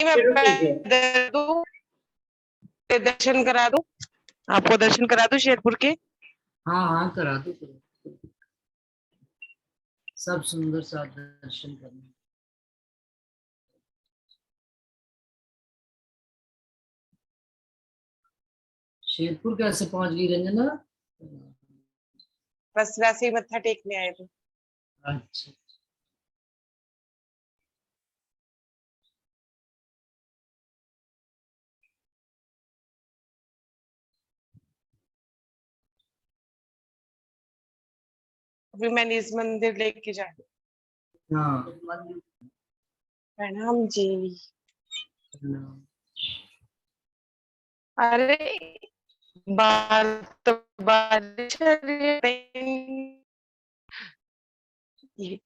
मैं चलो ठीक है। पैदल दूं, दर्शन करा दूं, आपको दर्शन करा दूं शेरपुर के। हाँ हाँ करा दो करा दो। सब सुंदर सा दर्शन करना। शेरपुर कैसे पहुंच गई रंजना? बस वैसे ही मत्था टेकने आए थे। अच्छा। अभी मैंने इस मंदिर लेके जा। हाँ। प्रणाम जी। प्रणाम। अरे बाल तो बारिश आ रही है। ये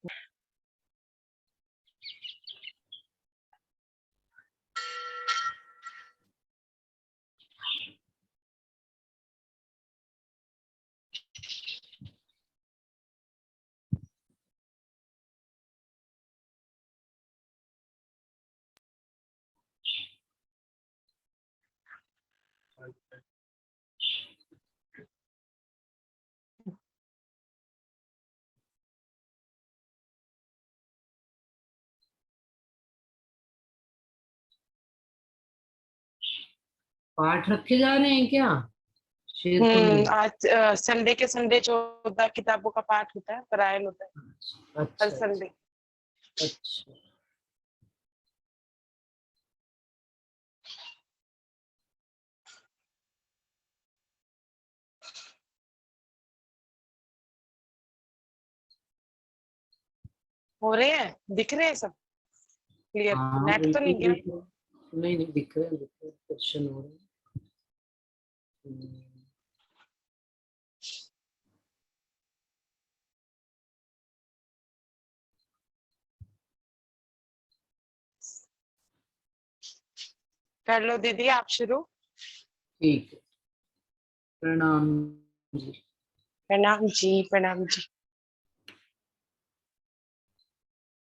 पाठ रखे जा रहे हैं क्या शेरपुर में? आज संडे के संडे 14 किताबों का पाठ होता है, पारायण होता है हर अच्छा अच्छा संडे। अच्छा। हो रहे हैं, दिख रहे हैं सब क्लियर, हाँ नेट तो बिल्कुल नहीं गया। दिख रहे हैं। नहीं नहीं दिख रहे हैं, दिख रहे हैं, दर्शन हो रहे हैं। कर लो दीदी आप शुरू। ठीक है। प्रणाम जी। प्रणाम जी, प्रणाम जी।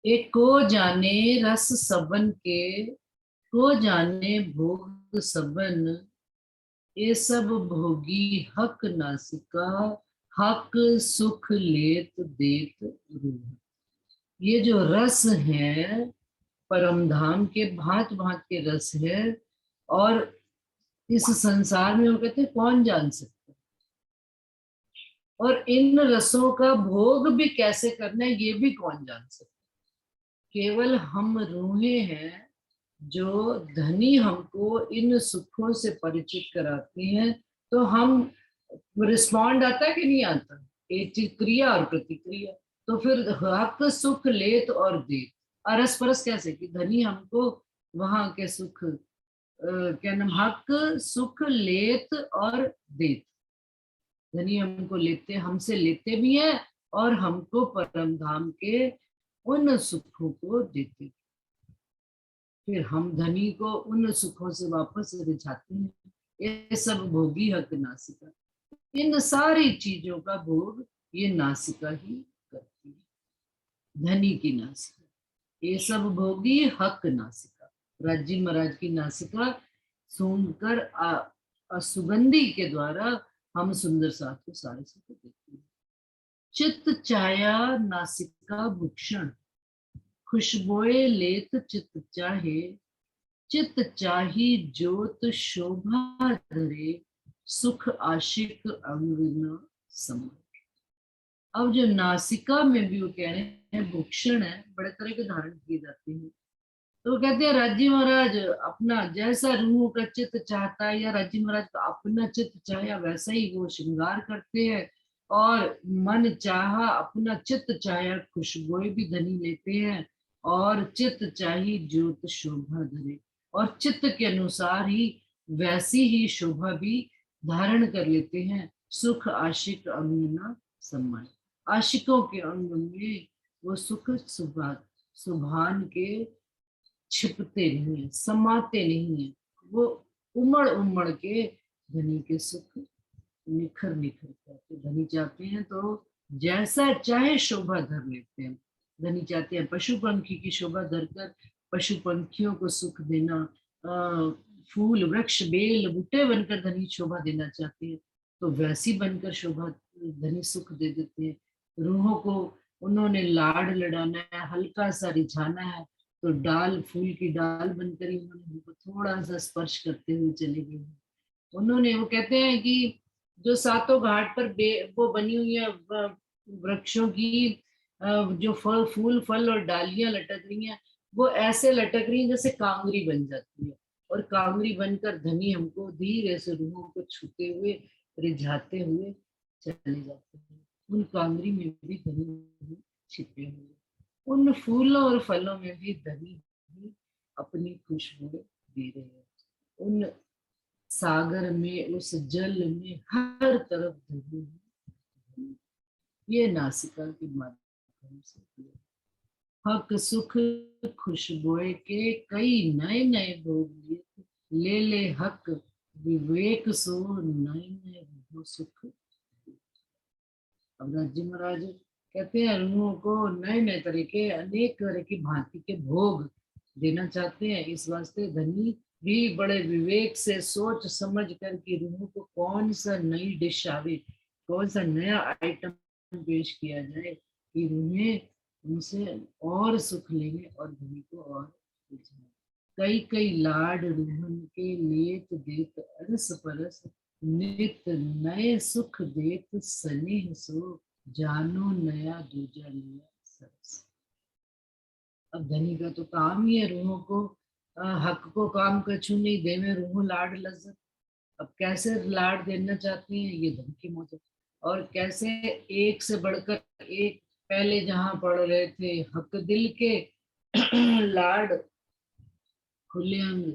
एक को जाने रस सबन के, को जाने भोग सबन, ये सब भोगी हक नासिका, हक सुख लेत देत रूह। ये जो रस है परम धाम के, भांत भांत के रस है, और इस संसार में वो कहते हैं कौन जान सकता है, और इन रसों का भोग भी कैसे करना है ये भी कौन जान सकता है। केवल हम रूहें हैं जो धनी हमको इन सुखों से परिचित कराती हैं। तो हम रिस्पॉन्ड आता है कि नहीं आता, एक चीज क्रिया और प्रतिक्रिया। तो फिर हक सुख लेत और देत, अरस परस कैसे कि धनी हमको वहां के सुख क्या नाम, हक सुख लेत और देत। धनी हमको लेते, हमसे लेते भी हैं और हमको परम धाम के उन सुखों को देते, फिर हम धनी को उन सुखों से वापस रिझाते हैं। ये सब भोगी हक नासिका, इन सारी चीजों का भोग ये नासिका ही करती है, धनी की नासिका। ये सब भोगी हक नासिका, राजी महाराज की नासिका सूंघकर सुगंधी के द्वारा हम सुंदर साथ को सारे सुख देते हैं। चित्त छाया नासिका भूषण, खुशबोए लेत चित्त चाहे, चित्त चाही ज्योत शोभा धरे, सुख आशिक अंग न सम। अब जो नासिका में भी वो कह रहे हैं भूषण है, बड़े तरह के धारण किए जाते हैं। तो वो कहते हैं राजी महाराज अपना जैसा रूह का चित्त चाहता है, या राजी महाराज का अपना चित्त चाहे वैसा ही वो श्रृंगार करते हैं, और मन चाहा अपना चित्त चाहे खुशबुएं भी धनी लेते हैं, और चित्त चाही ज्योत शोभा धरे, और चित्त के अनुसार ही वैसी ही शोभा भी धारण कर लेते हैं। सुख आशिक अंग न सम्मान, आशिकों के अंग में वो सुख सुभान के छिपते नहीं है, समाते नहीं है, वो उमड़ उमड़ के धनी के सुख निखर निखर करते। धनी चाहते हैं तो जैसा चाहे शोभा धर लेते हैं। धनी चाहते हैं पशु पंखी की शोभा धरकर पशु पंखियों को सुख देना, फूल वृक्ष बेल बूटे बनकर धनी शोभा देना चाहते हैं, तो वैसी बनकर शोभा धनी सुख दे देते हैं। रूहों को उन्होंने लाड लड़ाना है, हल्का सा रिझाना है, तो डाल फूल की डाल बनकर ही उन्होंने उनको थोड़ा सा स्पर्श करते हुए चले गए। उन्होंने, वो कहते हैं कि जो सातों घाट पर वो बनी हुई है वृक्षों की, जो फल फूल फल और डालियां लटक रही हैं, वो ऐसे लटक रही हैं जैसे कांगरी बन जाती है, और कांगरी बनकर धनी हमको धीरे से रूहों को छूते हुए रिझाते हुए चले जाते हैं। उन कांगरी में भी धनी छिपे हुए, उन फूलों और फलों में भी धनी अपनी खुशबू दे रहे हैं। उन सागर में, उस जल में हर तरफ धनी है। ये नासिका के माध्यम से हक सुख खुशबुए के कई नए नए भोग लिए, ले ले हक विवेक सो नए नए भोग सुख। अब राजी महाराज कहते हैं रूहों को नए नए तरह के, अनेक तरह की भांति के भोग देना चाहते हैं। इस वास्ते धनी भी बड़े विवेक से सोच समझ कर कि रूहों को कौन सा नई डिश आवे, कौन सा नया आइटम पेश किया जाए कि रूहें उनसे और सुख लेंगे और धनी को और कई कई लाड रूहन के लेत देत अरस परस, नित नए सुख देत स्नेह सो, जानो नया दूजा नया सरस। अब धनी का तो काम ही है रूहों को, हक को काम कछु नहीं देवे रूह लाड लज्जत। अब कैसे लाड देना चाहती हैं ये धन की मौत, और कैसे एक से बढ़कर एक। पहले जहां पढ़ रहे थे हक दिल के लाड खुले अंग,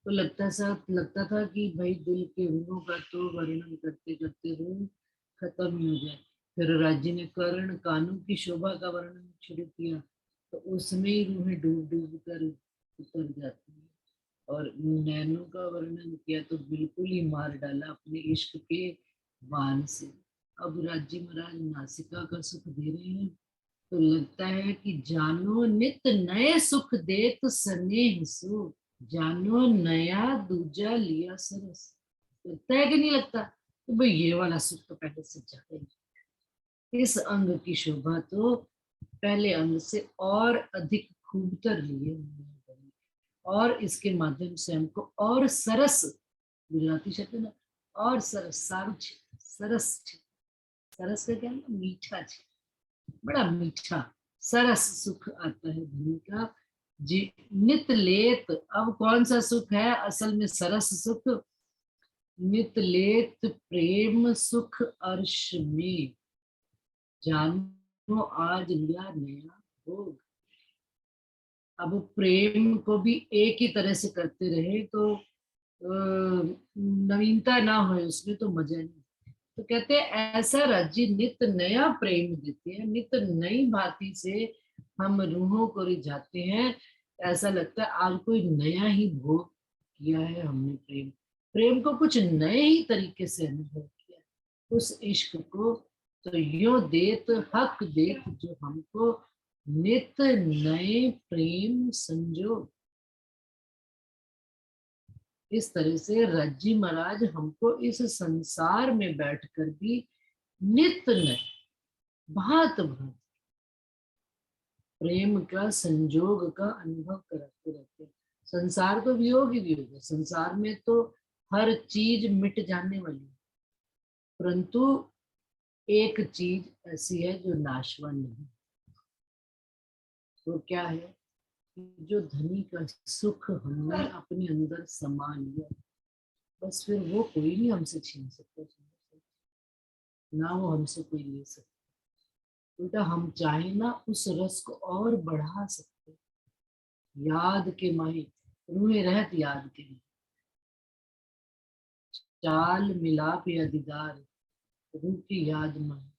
तो लगता था कि भाई दिल के रूहों का तो वर्णन करते करते रूह खत्म ही हो जाए। फिर राज्य ने कर्ण कानों की शोभा का वर्णन शुरू किया, तो उसमें ही रूहें डूब डूब कर उतर जाती है। और नैनों का वर्णन किया तो बिल्कुल ही मार डाला अपने इश्क के बाण से। अब राज्य महाराज नासिका का सुख दे रहे हैं, तो लगता है कि जानो नित नए सुख देत स्नेह सो, जानो नया दूजा लिया सरस। लगता है कि नहीं लगता? तो भाई ये वाला सुख तो पहले से ज्यादा ही, इस अंग की शोभा तो पहले अंग से और अधिक खूबतर लिए हुए, और इसके माध्यम से हमको और सरस, गुजराती शब्द ना, और सरस सारू सरस, सरस का क्या है? मीठा, बड़ा मीठा सरस सुख आता है धनी का जी। नित लेत, अब कौन सा सुख है असल में? सरस सुख। नित लेत प्रेम सुख अर्श में, जानो आज लिया नया भोग। अब प्रेम को भी एक ही तरह से करते रहे तो नवीनता ना हो उसमें तो मजा नहीं। तो कहते हैं ऐसा राज्य नित नया प्रेम देते हैं, नित नई भांति से हम रूहों को रिझाते हैं। ऐसा लगता है आज कोई नया ही भोग किया है हमने, प्रेम प्रेम को कुछ नए ही तरीके से अनुभव किया, उस इश्क को। तो यो देत हक देत जो हमको नित नए प्रेम संजोग। इस तरह से रज्जी महाराज हमको इस संसार में बैठकर भी नित नए भांत भांत प्रेम का संजोग का अनुभव कराते रहते हैं। संसार तो वियोग ही वियोग है, संसार में तो हर चीज मिट जाने वाली है, परंतु एक चीज ऐसी है जो नाशवान नहीं। तो क्या है? जो धनी का सुख हमने अपने अंदर समा लिया, बस फिर वो कोई नहीं हमसे छीन सकता, ना वो हमसे कोई ले सकता। उल्टा हम चाहे ना उस रस को और बढ़ा सकते। याद के माही रूहे रहत याद के माही, चाल मिलाप या दीदार रूह की याद माही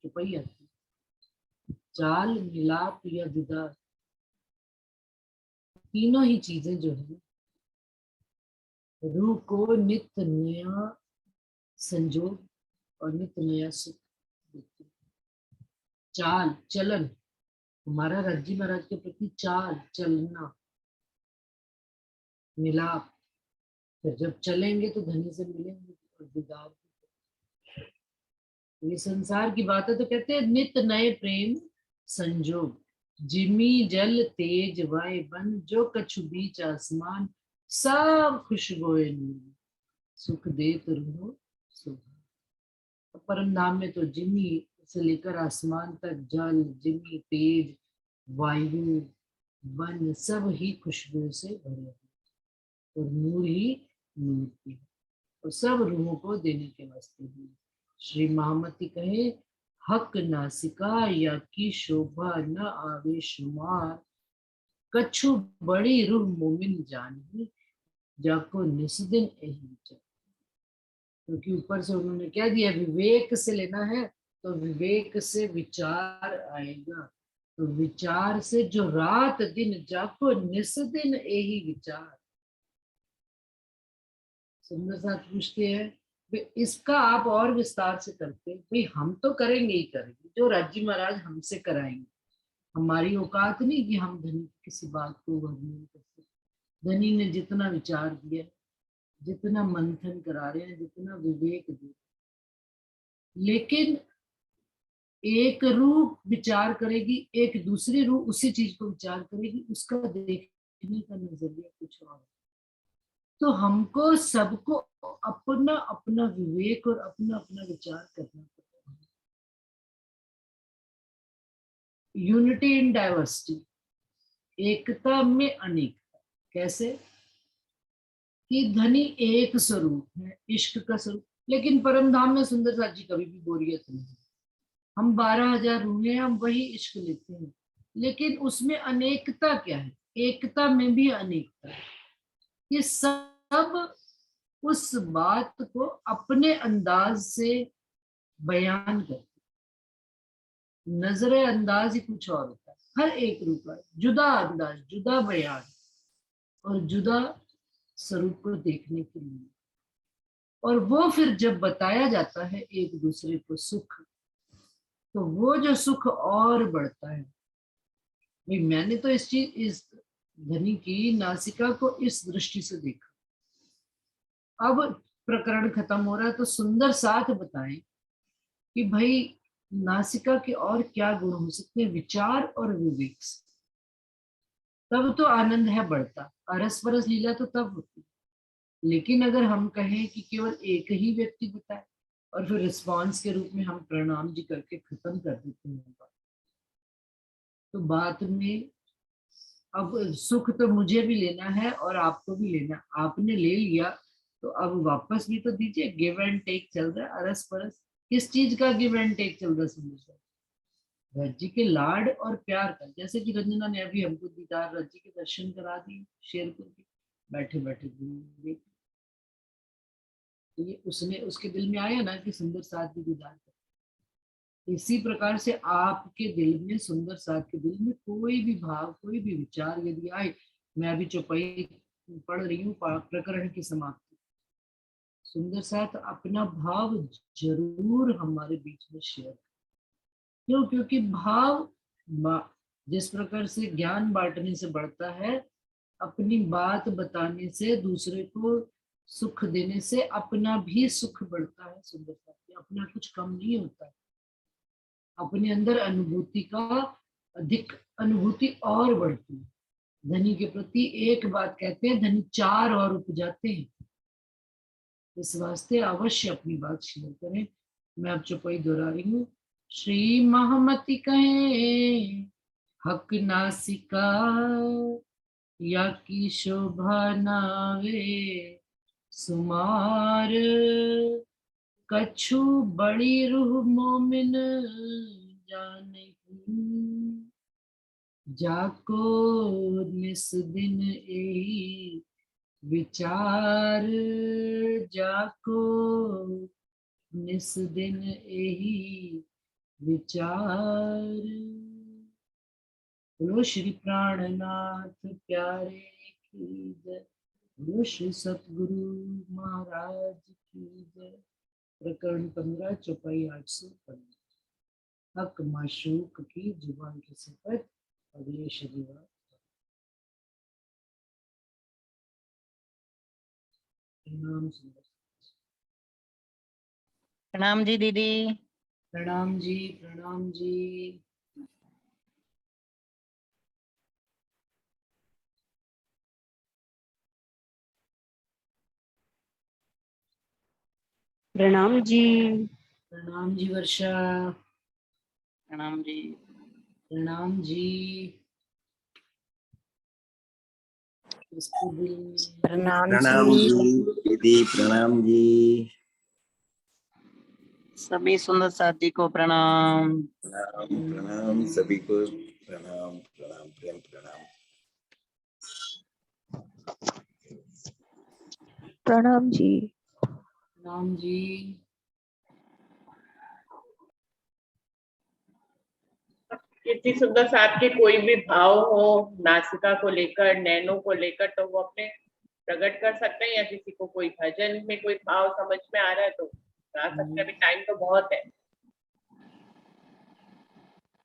चुपैया। चाल मिलाप या दीदार, तीनों ही चीजें जो है रूह को नित्य नया संजोग और नित्य नया सुख देती। चाल चलन, हमारा राज्य महाराज के प्रति चाल चलना मिलाप, फिर जब चलेंगे तो धनी से मिलेंगे और दीदार। ये संसार की बात है तो कहते हैं नित नए प्रेम संजोग, जिमी जल तेज वाय बन, जो कछु बीच आसमान, सब खुशबोए नूर, सुख देत रहो सुख। परम धाम में तो जिमी से लेकर आसमान तक जल, जिमी, तेज, वायु, वन सब ही खुशबू से भरे हैं और नूर ही नूर की है और सब रूहों को देने के वास्ते ही। श्री महामती कहे हक नासिका या की शोभा न आवे शुमार, कछु बड़ी रूह मोमिन जानी, जाको निस्दिन एही विचार। क्योंकि ऊपर से उन्होंने क्या दिया, विवेक से लेना है तो विवेक से विचार आएगा, तो विचार से जो रात दिन जाको निस्दिन एही विचार। सुंदर साथ पूछते हैं इसका आप और विस्तार से करते, भाई हम तो करेंगे ही करेंगे जो राज्य महाराज हमसे कराएंगे। हमारी औकात नहीं कि हम धनी की किसी बात को वर्णन कर सकते। धनी ने जितना विचार दिया, जितना मंथन करा रहे हैं, जितना विवेक दिया, लेकिन एक रूह विचार करेगी, एक दूसरी रूह उसी चीज को विचार करेगी, उसका देखने का नजरिया कुछ और। तो हमको सबको अपना अपना विवेक और अपना अपना विचार करना पड़ता है। यूनिटी इन डाइवर्सिटी, एकता में अनेकता। कैसे कि धनी एक स्वरूप है, इश्क का स्वरूप, लेकिन परम धाम में सुंदर साथ जी कभी भी बोरियत नहीं। हम 12,000 रूहें, हम वही इश्क लेते हैं, लेकिन उसमें अनेकता क्या है, एकता में भी अनेकता है। ये सब उस बात को अपने अंदाज से बयान करते, नजर अंदाज ही कुछ और होता है। हर एक रूप का जुदा अंदाज, जुदा बयान और जुदा स्वरूप को देखने के लिए। और वो फिर जब बताया जाता है एक दूसरे को सुख, तो वो जो सुख और बढ़ता है। भाई मैंने तो इस धनी की नासिका को इस दृष्टि से देखा। अब प्रकरण खत्म हो रहा है तो सुंदर साथ बताएं कि भाई नासिका के और क्या गुण हो सकते हैं विचार और विवेक से, तब तो आनंद है बढ़ता। अरस परस लीला तो तब होती, लेकिन अगर हम कहें कि केवल एक ही व्यक्ति बताए और फिर रिस्पॉन्स के रूप में हम प्रणाम जी करके खत्म कर देते हैं, तो बात में अब सुख तो मुझे भी लेना है और आपको भी लेना, आपने ले लिया तो अब वापस भी तो दीजिए। गिव एंड टेक चल रहा है, अरस परस। किस चीज का गिव एंड टेक चल रहा है सुंदर? रज्जी के लाड और प्यार का। जैसे कि रंजना ने अभी हमको दीदार रज्जी के दर्शन करा दिए शेरपुर के, बैठे बैठे देख, तो ये उसने उसके दिल में आया ना कि सुंदर साथ भी दीदार कर। इसी प्रकार से आपके दिल में, सुंदर साथ के दिल में कोई भी भाव, कोई भी विचार यदि आए, मैं अभी चौपाई पढ़ रही हूँ प्रकरण की समाप्ति, सुंदर साथ अपना भाव जरूर हमारे बीच में शेयर। क्यों? क्योंकि भाव जिस प्रकार से ज्ञान बांटने से बढ़ता है, अपनी बात बताने से, दूसरे को सुख देने से अपना भी सुख बढ़ता है। सुंदर साथ अपना कुछ कम नहीं होता है, अपने अंदर अनुभूति का अधिक अनुभूति और बढ़ती है। धनी के प्रति एक बात कहते हैं, धनी चार और उपजाते हैं। इस वास्ते अवश्य अपनी बात शेयर करें। मैं अब चौपाई दोहरा रही हूँ। श्री महामती कहे हक नासिका या की शोभा नावे सुमार, कछु बड़ी रूह मोमिन जाने, जाको निस दिन एही विचार, जाको निस दिन एही विचार। बोलो श्री प्राणनाथ प्यारे की जय, बोलो श्री सतगुरु महाराज की जय। प्रकरण 15 चौपाई 815। हक माशूक की जुबान की सिफत, अगले शनिवार। प्रणाम सुंदर। प्रणाम जी दीदी। प्रणाम जी, प्रणाम जी। प्रणाम जी। प्रणाम जी वर्षा। प्रणाम जी। प्रणाम जी। इसको दिल में प्रणाम प्रणाम जी। जी दीदी, प्रणाम जी। सभी सुंदर साथी को प्रणाम। प्रणाम प्रणाम सभी को। प्रणाम प्रणाम प्रेम प्रणाम। प्रणाम जी। प्रणाम जी। किसी सुंदर साथ के कोई भी भाव हो नासिका को लेकर, नैनो को लेकर, तो वो अपने प्रकट कर सकते हैं, या किसी को कोई भजन में कोई भाव समझ में आ रहा है तो गा सकते हैं। अभी टाइम तो बहुत है।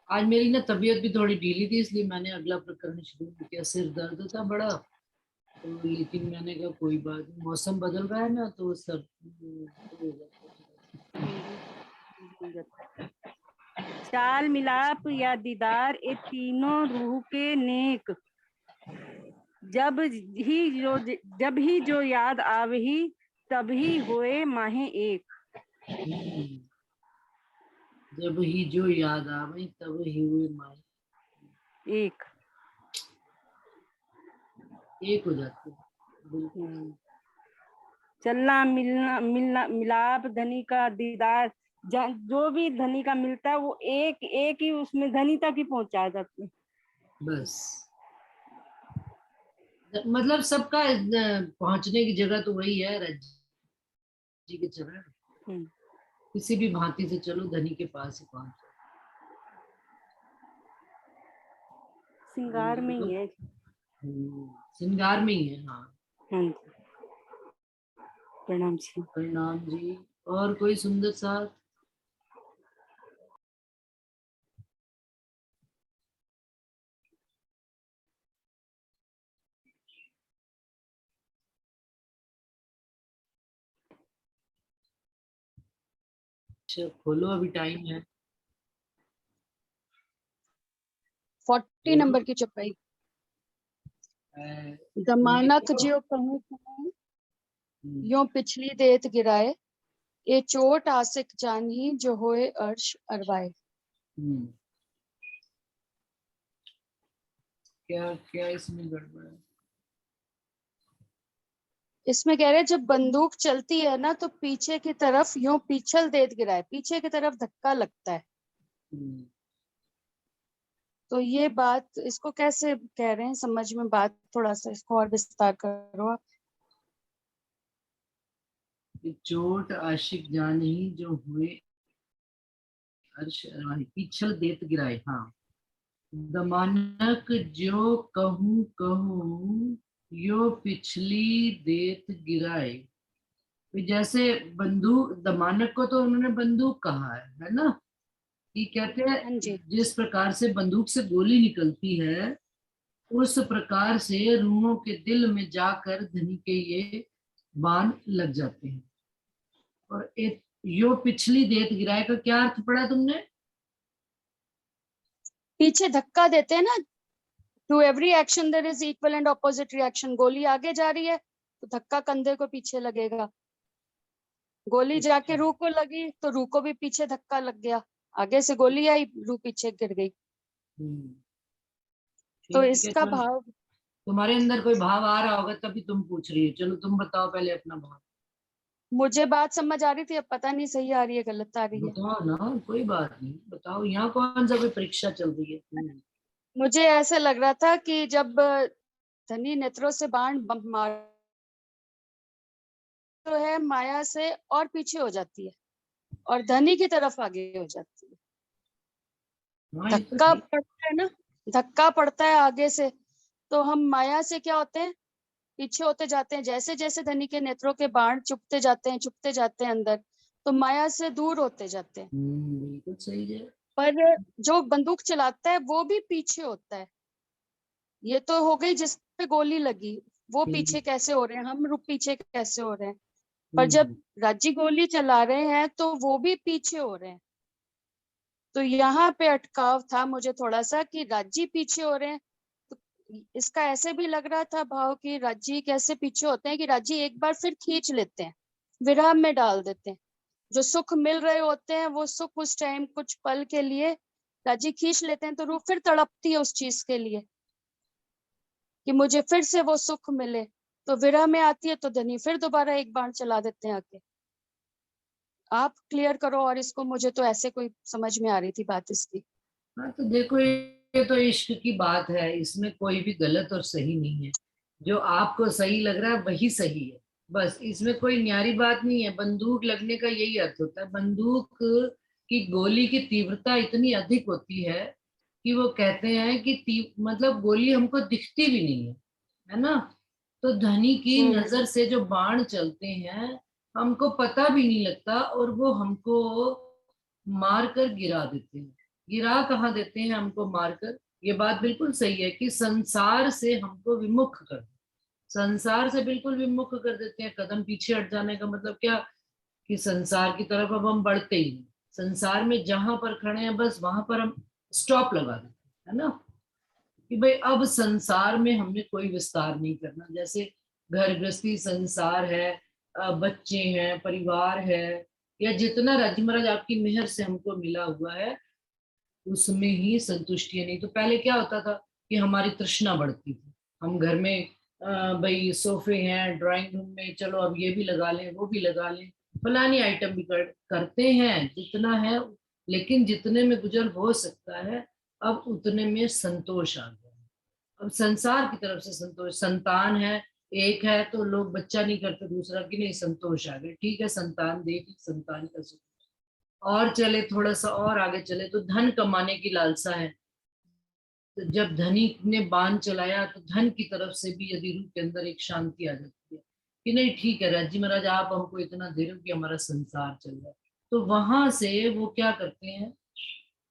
आज मेरी ना तबीयत भी थोड़ी ढीली थी, इसलिए मैंने अगला प्रकरण शुरू किया। सिर दर्द था बड़ा, तो लेकिन मैंने कहा कोई बात नहीं, मौसम बदल रहा है ना, तो सर हो जाता है। चाल मिलाप या दीदार ये तीनों रूह के नेक, जब ही जो याद आवही तभी होए माहे एक। जब ही जो याद आवे तब ही हुए माए एक एक हो जाते हैं। बिल्कुल। चलना मिलना मिलना मिलाप धनी का दीदार, जो भी धनी का मिलता है वो एक एक ही उसमें धनी तक ही पहुंचा जाते हैं। बस मतलब सबका पहुंचने की जगह तो वही है, रज्जी जी के चरण। किसी भी भांति से चलो धनी के पास ही पहुंच जाओ। श्रृंगार में ही है। श्रृंगार में ही है। हाँ। हाँ जी। प्रणाम जी। प्रणाम जी। और कोई सुंदर साथ? अच्छा खोलो, अभी टाइम है। 40 नंबर की चौपाई। दमानक ज्यो कहूँ कहूँ यो पिछली देत गिराए, ये चोट आसिक जानी जो होए अर्श अरवाए। क्या क्या इसमें गड़बड़ है? इसमें कह रहे जब बंदूक चलती है ना तो पीछे की तरफ यूं पीछल देत गिराए, पीछे की तरफ धक्का लगता है। तो ये बात इसको कैसे कह रहे हैं समझ में, बात थोड़ा सा इसको और विस्तार करो आप। चोट आशिक जानी जो हुए अर्श अरवाए, पिछल देत गिराए। हाँ। दमानक जो कहूँ कहूँ यो पिछली देत गिराए। तो जैसे बंदूक, दमानक को तो उन्होंने बंदूक कहा है ना, कि कहते हैं जिस प्रकार से बंदूक से गोली निकलती है उस प्रकार से रूहों के दिल में जाकर धनी के ये बाण लग जाते हैं। और एक यो पिछली देत गिराए का क्या अर्थ पढ़ा तुमने? पीछे धक्का देते हैं ना, to every action there is equal and opposite reaction. गोली आगे जा रही है तो धक्का कंधे को पीछे लगेगा, गोली जाके रूह को लगी तो रूह को भी पीछे धक्का लग गया, आगे से गोली आई रूह पीछे गिर गई। तो इसका भाव, तुम्हारे अंदर कोई भाव आ रहा होगा तभी तुम पूछ रही हो। चलो तुम बताओ पहले अपना भाव। मुझे बात समझ आ रही थी, अब पता नहीं सही आ रही है गलत आ रही है। बताओ ना, कोई बात नहीं, बताओ। यहाँ कौन सा कोई परीक्षा चल रही है? मुझे ऐसे लग रहा था कि जब धनी नेत्रों से बाण मार तो है माया से और पीछे हो जाती है और धनी की तरफ आगे हो जाती है। धक्का पड़ता है ना, धक्का पड़ता है आगे से तो हम माया से क्या होते हैं, पीछे होते जाते हैं। जैसे जैसे धनी के नेत्रों के बाण चुपते जाते हैं अंदर, तो माया से दूर होते जाते हैं। बिल्कुल सही है। पर जो बंदूक चलाता है वो भी पीछे होता है, ये तो हो गई जिस पे गोली लगी, वो पीछे कैसे हो रहे हैं, हम पीछे कैसे हो रहे हैं। पर जब राज्जी गोली चला रहे हैं तो वो भी पीछे हो रहे हैं। तो यहाँ पे अटकाव था मुझे थोड़ा सा कि राज्जी पीछे हो रहे हैं। तो इसका ऐसे भी लग रहा था भाव कि राज्जी कैसे पीछे होते हैं कि राज्जी एक बार फिर खींच लेते हैं, विराम में डाल देते हैं। जो सुख मिल रहे होते हैं वो सुख उस टाइम कुछ पल के लिए राज्जी खींच लेते हैं, तो रूह फिर तड़पती है उस चीज के लिए कि मुझे फिर से वो सुख मिले। तो विरह में आती है तो धनी फिर दोबारा एक बाण चला देते हैं आके। आप क्लियर करो और इसको, मुझे तो ऐसे कोई समझ में आ रही थी बात इसकी। हाँ तो देखो, ये तो इश्क की बात है, इसमें कोई भी गलत और सही नहीं है। जो आपको सही लग रहा है वही सही है, बस इसमें कोई न्यारी बात नहीं है। बंदूक लगने का यही अर्थ होता है। बंदूक की गोली की तीव्रता इतनी अधिक होती है कि वो कहते हैं कि मतलब गोली हमको दिखती भी नहीं है ना। तो धनी की नजर से जो बाण चलते हैं हमको पता भी नहीं लगता, और वो हमको मार कर गिरा देते हैं। गिरा कहाँ देते हैं हमको मारकर? ये बात बिल्कुल सही है कि संसार से हमको विमुख कर, संसार से बिल्कुल विमुख कर देते हैं। कदम पीछे हट जाने का मतलब क्या कि संसार की तरफ अब हम बढ़ते ही नहीं। संसार में जहां पर खड़े हैं बस वहां पर हम स्टॉप लगा देते हैं, है ना, कि भाई अब संसार में हमने कोई विस्तार नहीं करना। जैसे घर गृहस्थी संसार है, बच्चे हैं, परिवार है, या जितना राज्य महाराज आपकी मेहर से हमको मिला हुआ है उसमें ही संतुष्टि है। नहीं तो पहले क्या होता था कि हमारी तृष्णा बढ़ती थी। हम घर में भाई सोफे हैं, ड्राइंग रूम में चलो अब ये भी लगा लें, वो भी लगा लें, फलानी आइटम भी करते हैं जितना है, लेकिन जितने में गुजर हो सकता है अब उतने में संतोष आ गया। अब संसार की तरफ से संतोष, संतान है एक है तो लोग बच्चा नहीं करते, दूसरा कि नहीं संतोष आ गया, ठीक है संतान देख, संतान का सुख। और चले थोड़ा सा और आगे चले तो धन कमाने की लालसा है। तो जब धनी ने बाण चलाया तो धन की तरफ से भी यदि रूह के अंदर एक शांति आ जाती है कि नहीं ठीक है राज्य महाराज आप हमको इतना दे रहे हो कि हमारा संसार चल रहा है। तो वहां से वो क्या करते हैं,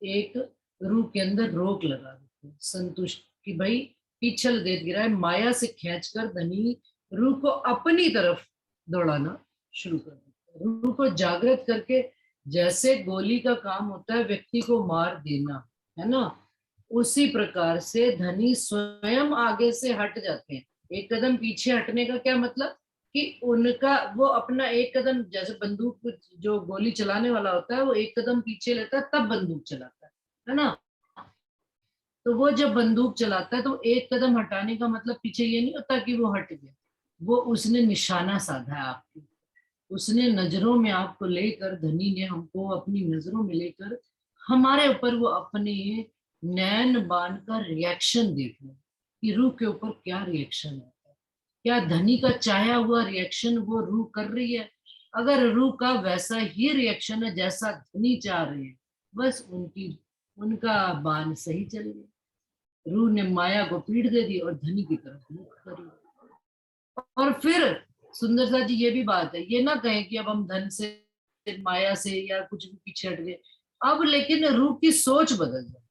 एक रूह के अंदर रोक लगा देते हैं, संतुष्ट कि भाई पिछल दे गिरा है। माया से खींचकर धनी रूह को अपनी तरफ दौड़ाना शुरू कर देते हैं। रूह को जागृत करके, जैसे गोली का काम होता है व्यक्ति को मार देना, है ना, उसी प्रकार से धनी स्वयं आगे से हट जाते हैं। एक कदम पीछे हटने का क्या मतलब कि उनका वो अपना एक कदम, जैसे बंदूक जो गोली चलाने वाला होता है वो एक कदम पीछे लेता है तब बंदूक चलाता है ना। तो वो जब बंदूक चलाता है तो एक कदम हटाने का मतलब पीछे ये नहीं होता कि वो हट गया, वो उसने निशाना साधा है आपके, उसने नजरों में आपको लेकर, धनी ने हमको अपनी नजरों में लेकर हमारे ऊपर वो अपने नैन बाण का रिएक्शन देख रहे कि रूह के ऊपर क्या रिएक्शन आता है, क्या धनी का चाहा हुआ रिएक्शन वो रूह कर रही है। अगर रूह का वैसा ही रिएक्शन है जैसा धनी चाह रहे हैं, बस उनका बाण सही चल गया। रूह ने माया को पीठ दे दी और धनी की तरफ मुख करी। और फिर सुंदर सा जी ये भी बात है, ये ना कहें कि अब हम धन से, माया से या कुछ भी पीछे हट गए। अब लेकिन रूह की सोच बदल जाए,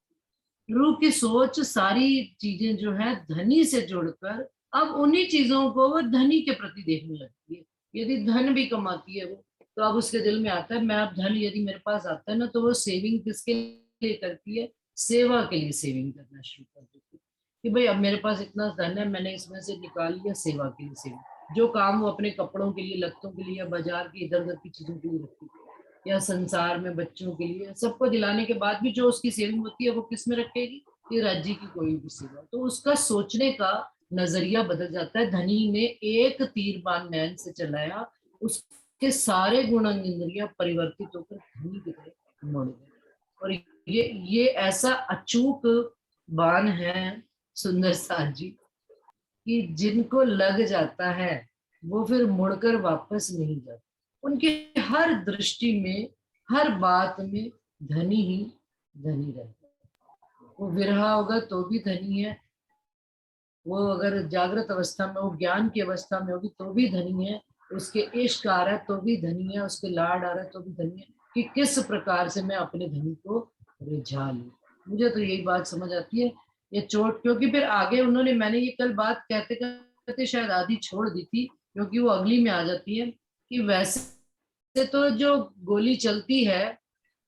रूह की सोच सारी चीजें जो है धनी से जोड़कर अब उन्हीं चीजों को वो धनी के प्रति देखने लगती है। यदि धन भी कमाती है वो, तो अब उसके दिल में आता है मैं अब धन यदि मेरे पास आता है ना तो वो सेविंग किसके लिए करती है, सेवा के लिए सेविंग करना शुरू कर देती है कि भाई अब मेरे पास इतना धन है, मैंने इसमें से निकाल लिया सेवा के लिए सेविंग। जो काम वो अपने कपड़ों के लिए, लत्तों के लिए या बाजार की इधर उधर की चीजों के लिए रखती है या संसार में बच्चों के लिए, सबको दिलाने के बाद भी जो उसकी सेविंग होती है वो किस में रखेगी, ये राज्य की कोई भी सेवा। तो उसका सोचने का नजरिया बदल जाता है। धनी ने एक तीर बाण नैन से चलाया, उसके सारे गुण इंद्रियां परिवर्तित होकर धनी की तरफ मुड़ गए। और ये ऐसा अचूक बाण है सुंदर साथ जी कि जिनको लग जाता है वो फिर मुड़कर वापस नहीं जाता। उनके हर दृष्टि में, हर बात में धनी ही धनी रहता है। वो विरहा होगा तो भी धनी है, वो अगर जागृत अवस्था में, वो ज्ञान की अवस्था में होगी तो भी धनी है, उसके इश्क आ रहा है तो भी धनी है, उसके लाड आ रहा है तो भी धनी है कि किस प्रकार से मैं अपने धनी को रिझा लूं। मुझे तो यही बात समझ आती है ये चोट, क्योंकि फिर आगे उन्होंने, मैंने ये कल बात कहते कहते शायद आधी छोड़ दी थी, क्योंकि वो अगली में आ जाती है, कि वैसे तो जो गोली चलती है,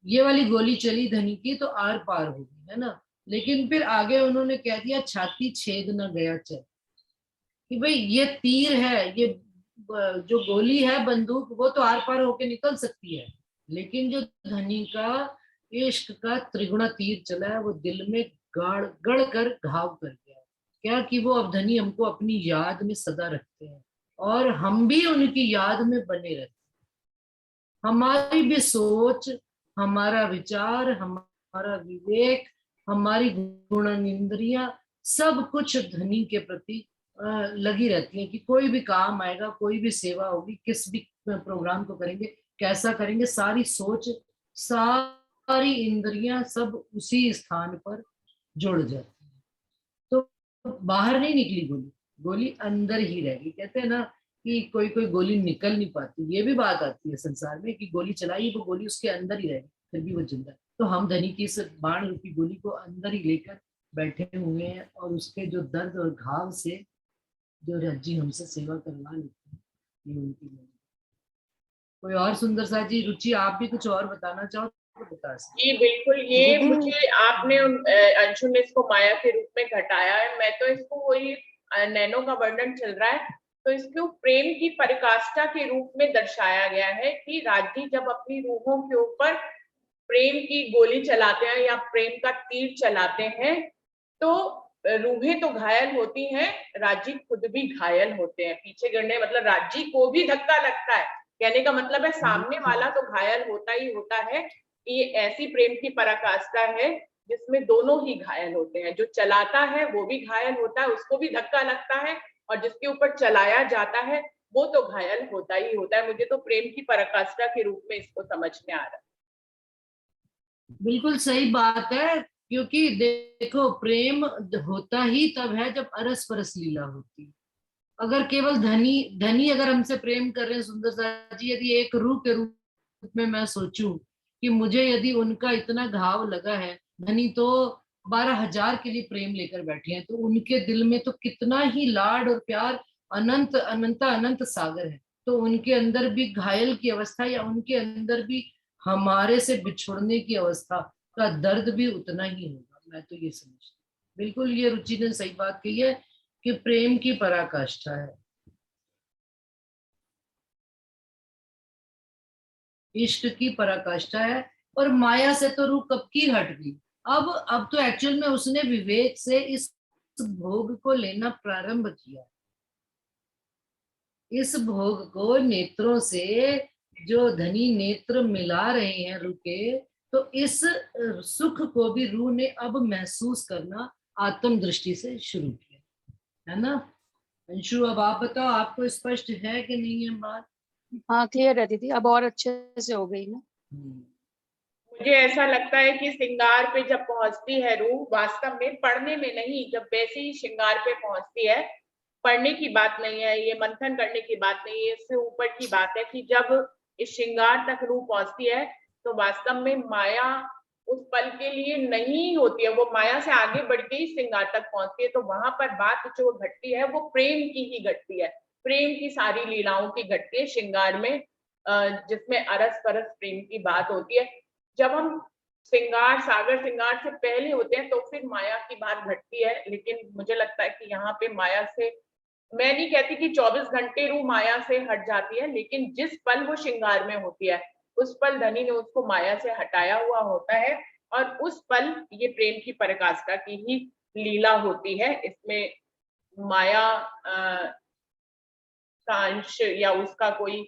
ये वाली गोली चली धनी की तो आर पार होगी, है ना, लेकिन फिर आगे उन्होंने कह दिया छाती छेद न गया चल, कि भाई ये तीर है, ये जो गोली है बंदूक, वो तो आर पार होके निकल सकती है, लेकिन जो धनी का इश्क का त्रिगुणा तीर चला है, वो दिल में गाड़ गड़ कर घाव कर गया। क्या कि वो अब धनी हमको अपनी याद में सदा रखते हैं, और हम भी उनकी याद में बने रहते हैं। हमारी भी सोच, हमारा विचार, हमारा विवेक, हमारी गुणनिंद्रियां, सब कुछ धनी के प्रति लगी रहती है, कि कोई भी काम आएगा, कोई भी सेवा होगी, किस भी प्रोग्राम को करेंगे, कैसा करेंगे, सारी सोच, सारी इंद्रियां सब उसी स्थान पर जुड़ जाती है। तो बाहर नहीं निकली गोली, गोली अंदर ही रहेगी। कहते हैं ना कि कोई कोई गोली निकल नहीं पाती, ये भी बात आती है संसार में, कि गोली चलाई, वो गोली उसके अंदर ही रहेगी, फिर भी वो जिंदा है। तो हम धनी की इस बाण रूपी गोली को अंदर ही लेकर बैठे हुए हैं, और उसके जो दर्द और घाव से जो रज्जी हमसे सेवा करवा लेते हैं, ये उनकी गोली। कोई और सुंदर सा जी, रुचि आप भी कुछ और बताना चाहो तो बता सकते। जी बिल्कुल, ये मुझे आपने अंशु ने इसको माया के रूप में घटाया है, मैं तो इसको वही नैनो का वर्णन चल रहा है, तो इसको प्रेम की परिकाष्ठा के रूप में दर्शाया गया है, कि राजी जब अपनी रूहों के ऊपर प्रेम की गोली चलाते हैं या प्रेम का तीर चलाते हैं, तो रूहें तो घायल होती हैं, राजी खुद भी घायल होते हैं, पीछे गिरने, मतलब राजी को भी धक्का लगता है, कहने का मतलब है सामने वाला तो घायल होता ही होता है। ये ऐसी प्रेम की पराकाष्ठा है जिसमें दोनों ही घायल होते हैं, जो चलाता है वो भी घायल होता है, उसको भी धक्का लगता है, और जिसके ऊपर चलाया जाता है वो तो घायल होता ही होता है। मुझे तो प्रेम की पराकाष्ठा के रूप में इसको समझ में आ रहा है। बिल्कुल सही बात है, क्योंकि देखो प्रेम होता ही तब है जब अरस परस लीला होती है। अगर केवल धनी अगर हमसे प्रेम कर रहे हैं सुंदर सा जी, यदि एक रूह के रूप में मैं सोचूं कि मुझे यदि उनका इतना घाव लगा है, धनी तो 12,000 के लिए प्रेम लेकर बैठे हैं, तो उनके दिल में तो कितना ही लाड और प्यार, अनंत अनंत सागर है, तो उनके अंदर भी घायल की अवस्था, या उनके अंदर भी हमारे से बिछुड़ने की अवस्था का दर्द भी उतना ही होगा। मैं तो ये समझती हूँ। बिल्कुल ये रुचि ने सही बात कही है कि प्रेम की पराकाष्ठा है, इश्क की पराकाष्ठा है, और माया से तो रूह कब की हट गई। अब तो एक्चुअल में उसने विवेक से इस भोग को लेना प्रारंभ किया। इस भोग को नेत्रों से जो धनी नेत्र मिला रहे हैं रूह के, तो इस सुख को भी रूह ने अब महसूस करना आत्म दृष्टि से शुरू किया, है ना। अंशु अब आप बताओ, आपको स्पष्ट है कि नहीं है बात? हाँ क्लियर है दीदी, अब और अच्छे से हो गई ना। मुझे ऐसा लगता है कि श्रृंगार पे जब पहुंचती है रूह, वास्तव में पढ़ने में नहीं, जब वैसे ही श्रृंगार पे पहुंचती है, पढ़ने की बात नहीं है, ये मंथन करने की बात नहीं है, इससे ऊपर की बात है कि जब इस श्रृंगार तक रूह पहुंचती है, तो वास्तव में माया उस पल के लिए नहीं होती है, वो माया से आगे बढ़ के ही श्रृंगार तक पहुंचती है। तो वहां पर बात जो घटती है वो प्रेम की ही घटती है, प्रेम की सारी लीलाओं की घटती है श्रृंगार में, जिसमें अरस परस प्रेम की बात होती है। जब हम श्रृंगार सागर श्रृंगार से पहले होते हैं तो फिर माया की बात घटती है, लेकिन मुझे लगता है कि यहाँ पे माया से, मैं नहीं कहती कि 24 घंटे रूह माया से हट जाती है, लेकिन जिस पल वो श्रृंगार में होती है उस पल धनी ने उसको माया से हटाया हुआ होता है, और उस पल ये प्रेम की पराकाष्ठा की ही लीला होती है। इसमें माया का अंश या उसका कोई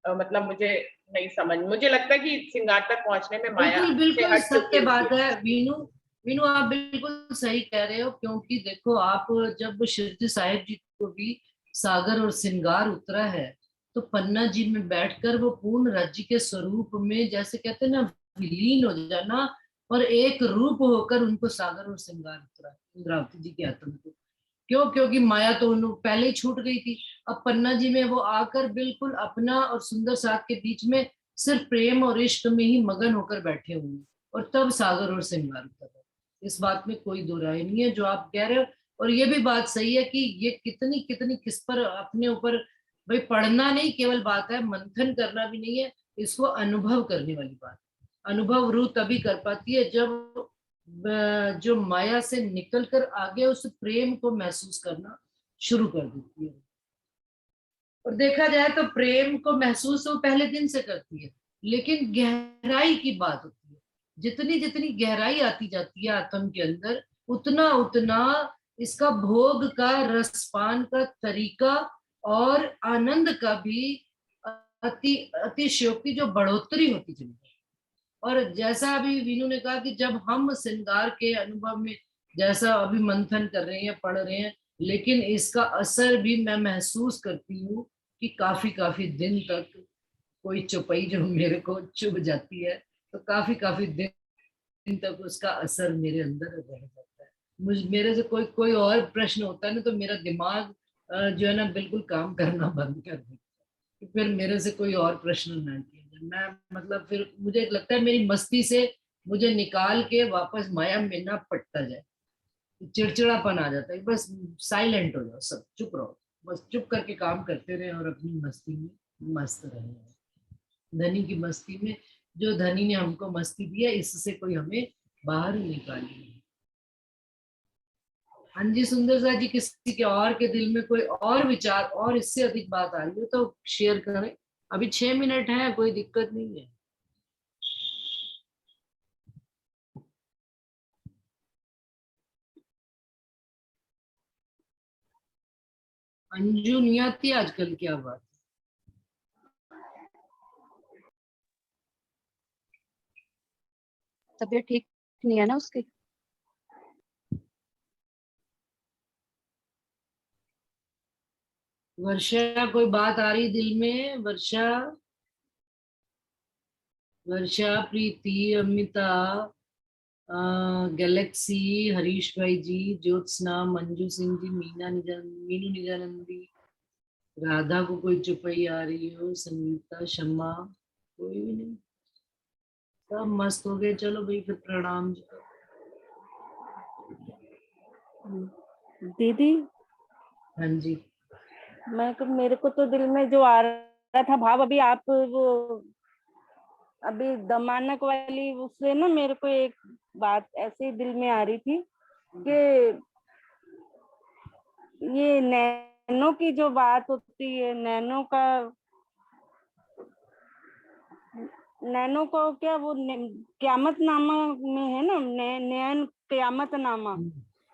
मतलब मुझे नहीं समझ, मुझे लगता है कि श्रृंगार तक पहुंचने में माया बिल्कुल सत्य बात है। वीनू आप बिल्कुल सही कह रहे हो, क्योंकि देखो आप जब शिरडी साहिब जी को भी सागर और श्रृंगार उतरा है, तो पन्ना जी में बैठकर वो पूर्ण राज्य के स्वरूप में, जैसे कहते हैं ना, विलीन हो जाना और एक रूप होकर उनको सागर और श्रृंगार उतरा इंद्रावती जी के आत्मा को। क्यों? क्योंकि माया तो उन पहले ही छूट गई थी। अब पन्ना जी में वो आकर बिल्कुल अपना और सुंदर साथ के बीच में सिर्फ प्रेम और इश्क में ही मगन होकर बैठे हुए, और तब सागर और श्रृंगार उतरा। इस बात में कोई दो राय नहीं है जो आप कह रहे हो। और ये भी बात सही है कि ये कितनी कितनी किस पर अपने ऊपर, भाई पढ़ना नहीं केवल बात है, मंथन करना भी नहीं है, इसको अनुभव करने वाली बात। अनुभव रूह तभी कर पाती है जब जो माया से निकलकर आगे उस प्रेम को महसूस करना शुरू कर देती है। और देखा जाए तो प्रेम को महसूस वो पहले दिन से करती है, लेकिन गहराई की बात होती है। जितनी जितनी गहराई आती जाती है आत्म के अंदर, उतना उतना इसका भोग का, रसपान का तरीका और आनंद का भी अतिशयोक्ति जो बढ़ोतरी होती चली है। और जैसा अभी वीनू ने कहा कि जब हम श्रृंगार के अनुभव में जैसा अभी मंथन कर रहे हैं, पढ़ रहे हैं, लेकिन इसका असर भी मैं महसूस करती हूँ कि काफी दिन तक कोई चुपाई जो मेरे को चुभ जाती है, तो काफी दिन तक उसका असर मेरे अंदर रह जाता है। मेरे से कोई और प्रश्न होता है ना, तो मेरा दिमाग जो है ना बिल्कुल काम करना बंद कर देता है। फिर मेरे से कोई और प्रश्न ना किया, मैं मतलब फिर मुझे लगता है मेरी मस्ती से मुझे निकाल के वापस माया में ना पटता जाए, चिड़चिड़ापन आ जाता है। बस साइलेंट हो जाओ, सब चुप रहो, बस चुप करके काम करते रहे और अपनी मस्ती में मस्त रहे। धनी की मस्ती में, जो धनी ने हमको मस्ती दी है, इससे कोई हमें बाहर ही निकाली। हाँ जी सुंदर सा जी, किसी के और के दिल में कोई और विचार और इससे अधिक बात आ रही हो तो शेयर करें। अभी 6 मिनट है, कोई दिक्कत नहीं है। अंजू नहीं आती आजकल, क्या बात? तबीयत ठीक नहीं है ना उसकी। वर्षा, कोई बात आ रही दिल में? वर्षा, वर्षा, प्रीति, अमिता, गैलेक्सी, हरीश भाई जी, ज्योत्सना, मंजू सिंह जी, मीनू निजानंदी, राधा को कोई चुपई आ रही हो, संगीता, शम्मा, कोई भी नहीं, सब मस्त हो गए। चलो भाई फिर प्रणाम जी। दीदी हाँ जी, मेरे को तो दिल में जो आ रहा था भाव, अभी आप वो अभी दमानक वाली उससे ना मेरे को एक बात ऐसे ही दिल में आ रही थी कि ये नैनो की जो बात होती है, नैनो को क्या वो क्यामत नामा में है ना, नैन क्यामत नामा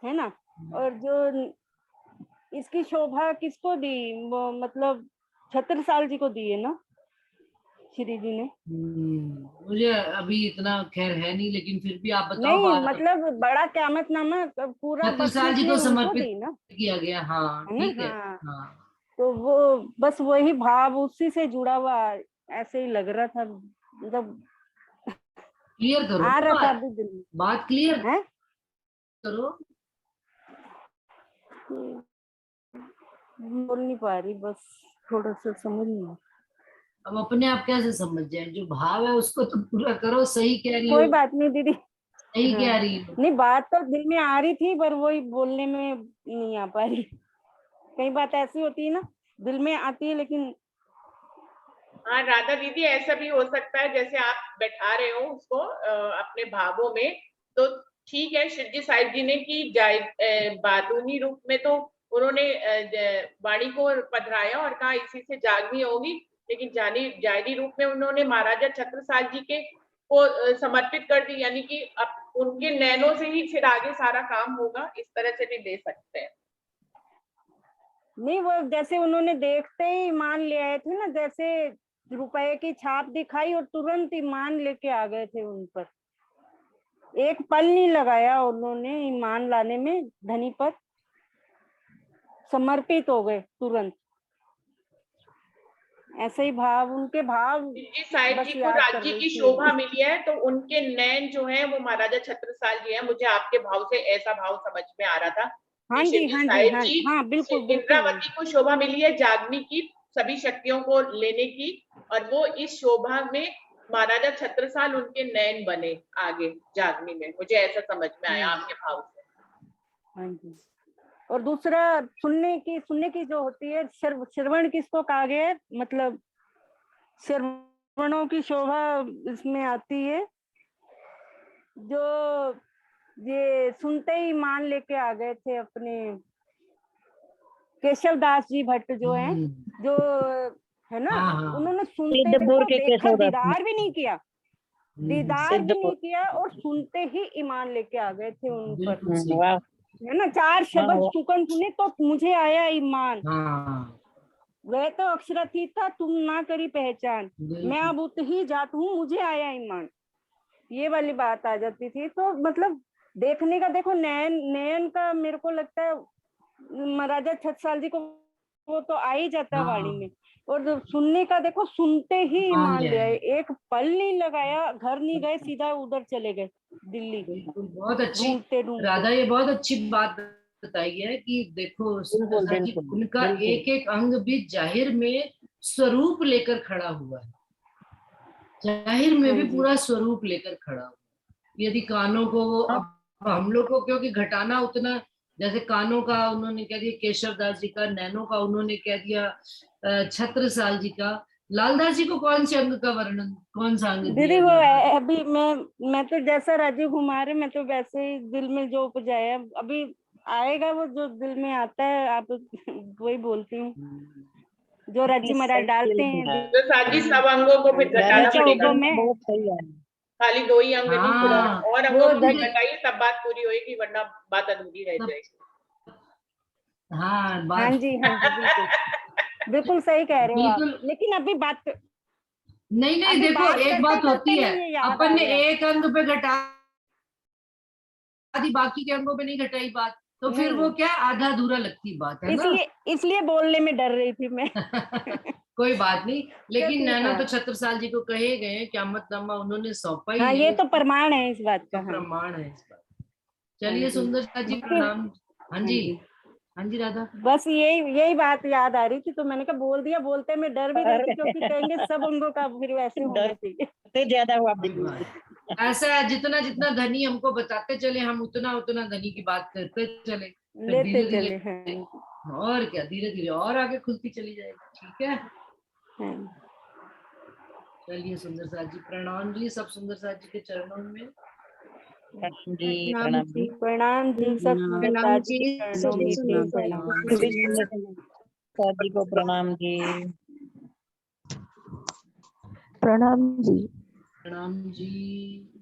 है ना। और जो इसकी शोभा किसको दी, वो मतलब छत्रसाल जी को दी है ना श्री जी ने। मुझे अभी इतना खैर है नहीं, लेकिन फिर भी आप बताओ। नहीं मतलब बड़ा क्यामतनामा पूरा छत्रसाल जी को बख्शिश ने उनको समर्पित दी ना, किया गया। हाँ है ना। ठीक है। हाँ, हाँ तो वो बस वही भाव उसी से जुड़ा हुआ ऐसे ही लग रहा था, मतलब क्लियर करो आ रहा था बात, अभी दिल में। बात क्लियर है करो। बोल नहीं पा रही, बस थोड़ा सा समझ नहीं। अब अपने आप कैसे समझ जाए, जो भाव है उसको तो पूरा करो। सही कह रही हो, कोई बात नहीं दीदी। सही हाँ। कह रही हो। नहीं, बात तो दिल में आ रही थी पर वही बोलने में नहीं आ पा रही। कई बात ऐसी होती है ना, दिल में आती है लेकिन। हाँ राधा दीदी, ऐसा भी हो सकता है जैसे आप बैठा रहे हो उसको अपने भावों में, तो ठीक है, शिवजी साहिब जी ने की बादुनी रूप में तो उन्होंने वाणी को पधराया और कहा इसी से जागनी होगी, लेकिन जायरी रूप में उन्होंने महाराजा छत्रसाल जी के को समर्पित कर दी, यानी कि अब उनके नैनों से ही फिर आगे सारा काम होगा, इस तरह से भी दे सकते हैं। नहीं, वो जैसे उन्होंने देखते ही मान ले आए थे ना, जैसे रुपए की छाप दिखाई और तुरंत ईमान लेके आ गए थे उन पर। एक पल नहीं लगाया उन्होंने ईमान लाने में, धनी पर समर्पित हो गए तुरंत। ऐसे ही भाव, उनके भाव जी साहिब जी बस को याद कर राज्य रही की थी। शोभा मिली है, तो उनके नैन जो है वो महाराजा छत्रसाल जी है। मुझे आपके भाव से ऐसा भाव समझ में आ रहा था। हाँ जी, हाँ जी, साहिब हाँ जी, हाँ, बिल्कुल बिल्कुल। इंद्रावती को शोभा मिली है जागने की, सभी शक्तियों को लेने की, और वो इस शोभा में महाराजा छत्रसाल उनके नयन बने आगे जागनी में, मुझे ऐसा समझ में आया आपके भाव से। हाँ जी। और दूसरा सुनने की जो होती है, श्रवण किसको कहा गया है, मतलब श्रवणों की शोभा इसमें आती है, जो ये सुनते ही मान लेके आ गए थे अपने केशव दास जी भट्ट जो हैं, जो है ना, हाँ। उन्होंने सुनते सिद्धपुर के देखा, केशव दास। दीदार भी नहीं किया, दीदार भी नहीं सिद्धपुर। किया, और सुनते ही ईमान लेके आ गए थे उन पर, बिल्कुल सही। वाह। है ना। 4 शब्द हाँ। सुकन सुने तो मुझे आया ईमान, हाँ वह तो अक्षरथी था तुम ना करी पहचान, मैं अब उत ही जात हूँ मुझे आया ईमान, ये वाली बात आ जाती थी। तो मतलब देखने का देखो, नयन का मेरे को लगता है महाराजा छत्रसाल जी को वो तो आ ही जाता है हाँ। वाणी में, और सुनने का देखो, सुनते ही मान ईमान लिया ले है। आए, एक पल नहीं लगाया, घर नहीं गए, सीधा उधर चले गए दिल्ली, बिल्कुल, बहुत अच्छी ढूंढते ढूंढते। राधा, ये बहुत अच्छी बात बताई है कि देखो सुंदर सा जी, बिल्कुल, उनका बिल्कुल। एक एक अंग भी जाहिर में स्वरूप लेकर खड़ा हुआ है, जाहिर में हाँ भी जी। पूरा स्वरूप लेकर खड़ा हुआ है। यदि कानों को वो, अब हम लोग को क्योंकि घटाना उतना, जैसे कानों का उन्होंने कह दिया केशव दास जी का, नैनों का उन्होंने कह दिया छत्रसाल जी का, लालदास जी को कौन से अंग का वर्णन, कौन सा अंग दीदी दिया वो गया? अभी मैं तो जैसा राजीव कुमार है, मैं तो वैसे ही दिल में जो उपजाया, अभी आएगा वो जो दिल में आता है, आप वही बोलती हूँ, जो राजी महाराज डालते हैं तो साजी सब अंगों को फिर घटाना दादा पड़ेगा, चौकों में। बहुत सही है। खाली 2 ही अंग नहीं, फिर हाँ, और अंगों को भी वो- घटाइए तब बात पूरी होगी, वरना बात अधूरी रह सब- जाएगी। हाँ हाँ बात जी, हाँ जी, बिल्कुल बिल्कुल सही कह रहे हो आप, बिल्कुल। लेकिन अभी बात नहीं अभी देखो, बात एक बात करते होती है, नहीं ये याद अपन आ ने गया। एक अंग पे घटा दी, बाकी के अंगों पे नहीं घटाई बात, तो फिर नहीं, वो क्या आधा अधूरा लगती बात है ना। इसलिए बोलने में डर रही थी मैं। कोई बात नहीं, लेकिन क्योंकि नैना हाँ, तो छत्रसाल जी को कहे गए, क़यामतनामा उन्होंने सौंपा ही हाँ है, ये तो प्रमाण है इस बात का। तो हाँ प्रमाण है इस बात। हाँ चलिए जी। सुंदर जी, बाकी- प्रणाम। हाँ हाँ जी, जी, हाँ जी राधा। बस यही बात याद आ रही थी, तो मैंने कहा बोल दिया, बोलते में डर भी रही थी, क्योंकि कहेंगे सब अंगों का फिर वैसे होना डर चाहिए। से ज्यादा हुआ कोई बिल्कुल। बात नहीं। ऐसा है, जितना जितना धनी हमको बताते चले, हम उतना उतना धनी की बात करते चले, फिर लेते धीरे चले। धीरे, हाँ और क्या, धीरे धीरे और आगे खुलती चली जाएगी। ठीक है, हाँ। चलिए सुंदर साथ जी, प्रणाम जी, सब सुंदर साथ जी के चरणों में। प्रणाम जी, प्रणाम जी। प्रणाम जी, सब सुंदर प्रणाम साथ जी, के चरणों सब में सुंदर भी साथ प्रणाम। जी। सभी सुंदर साथ जी को प्रणाम जी। प्रणाम जी।